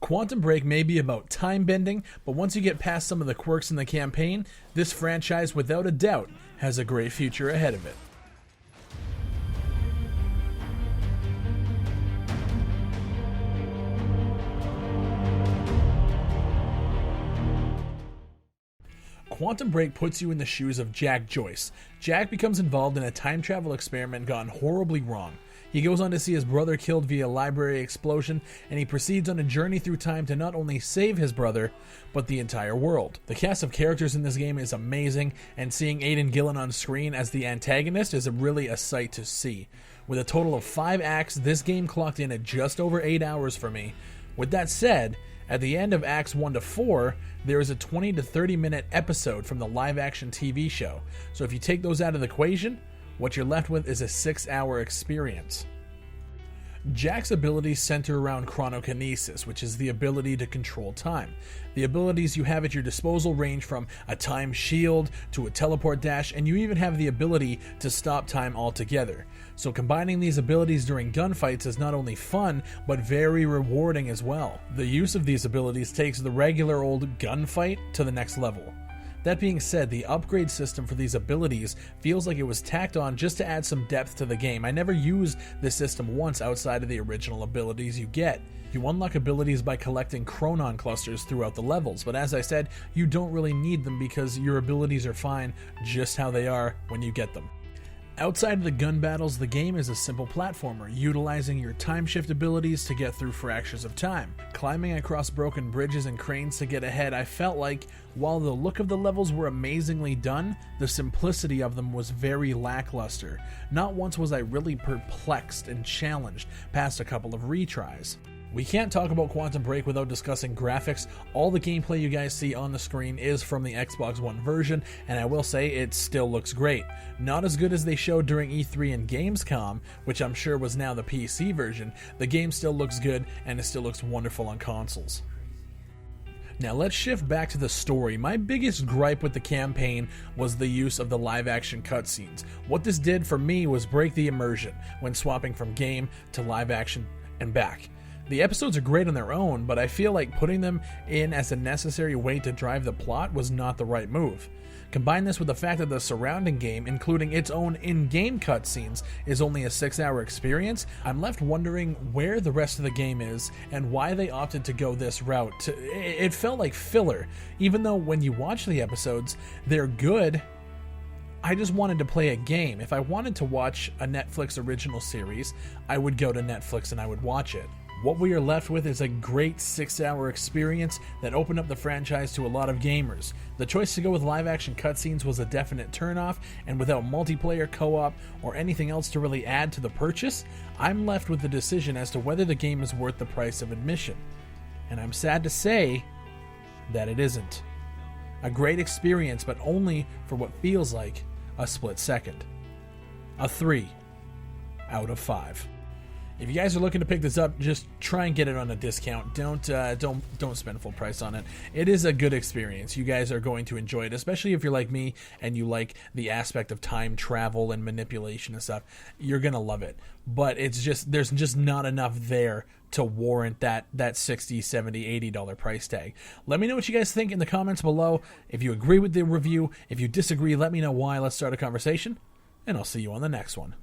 Quantum Break may be about time bending, but once you get past some of the quirks in the campaign, this franchise without a doubt has a great future ahead of it. Quantum Break puts you in the shoes of Jack Joyce. Jack becomes involved in a time travel experiment gone horribly wrong. He goes on to see his brother killed via library explosion, and he proceeds on a journey through time to not only save his brother, but the entire world. The cast of characters in this game is amazing, and seeing Aidan Gillen on screen as the antagonist is really a sight to see. With a total of 5 acts, this game clocked in at just over 8 hours for me. With that said, at the end of Acts 1 to 4, there is a 20 to 30 minute episode from the live-action TV show. So if you take those out of the equation, what you're left with is a 6-hour experience. Jack's abilities center around chronokinesis, which is the ability to control time. The abilities you have at your disposal range from a time shield to a teleport dash, and you even have the ability to stop time altogether. So combining these abilities during gunfights is not only fun, but very rewarding as well. The use of these abilities takes the regular old gunfight to the next level. That being said, the upgrade system for these abilities feels like it was tacked on just to add some depth to the game. I never used this system once outside of the original abilities you get. You unlock abilities by collecting chronon clusters throughout the levels, but as I said, you don't really need them because your abilities are fine just how they are when you get them. Outside of the gun battles, the game is a simple platformer, utilizing your time shift abilities to get through fractures of time. Climbing across broken bridges and cranes to get ahead, I felt like, while the look of the levels were amazingly done, the simplicity of them was very lackluster. Not once was I really perplexed and challenged past a couple of retries. We can't talk about Quantum Break without discussing graphics. All the gameplay you guys see on the screen is from the Xbox One version, and I will say it still looks great. Not as good as they showed during E3 and Gamescom, which I'm sure was now the PC version. The game still looks good, and it still looks wonderful on consoles. Now let's shift back to the story. My biggest gripe with the campaign was the use of the live-action cutscenes. What this did for me was break the immersion when swapping from game to live-action and back. The episodes are great on their own, but I feel like putting them in as a necessary way to drive the plot was not the right move. Combine this with the fact that the surrounding game, including its own in-game cutscenes, is only a 6-hour experience, I'm left wondering where the rest of the game is and why they opted to go this route. It felt like filler, even though when you watch the episodes, they're good. I just wanted to play a game. If I wanted to watch a Netflix original series, I would go to Netflix and I would watch it. What we are left with is a great 6-hour experience that opened up the franchise to a lot of gamers. The choice to go with live-action cutscenes was a definite turnoff, and without multiplayer, co-op, or anything else to really add to the purchase, I'm left with the decision as to whether the game is worth the price of admission. And I'm sad to say that it isn't. A great experience, but only for what feels like a split second. A 3 out of 5. If you guys are looking to pick this up, just try and get it on a discount. Don't spend full price on it. It is a good experience. You guys are going to enjoy it, especially if you're like me and you like the aspect of time travel and manipulation and stuff. You're gonna love it. But it's just there's just not enough there to warrant that $60, $70, $80 price tag. Let me know what you guys think in the comments below. If you agree with the review, if you disagree, let me know why. Let's start a conversation, and I'll see you on the next one.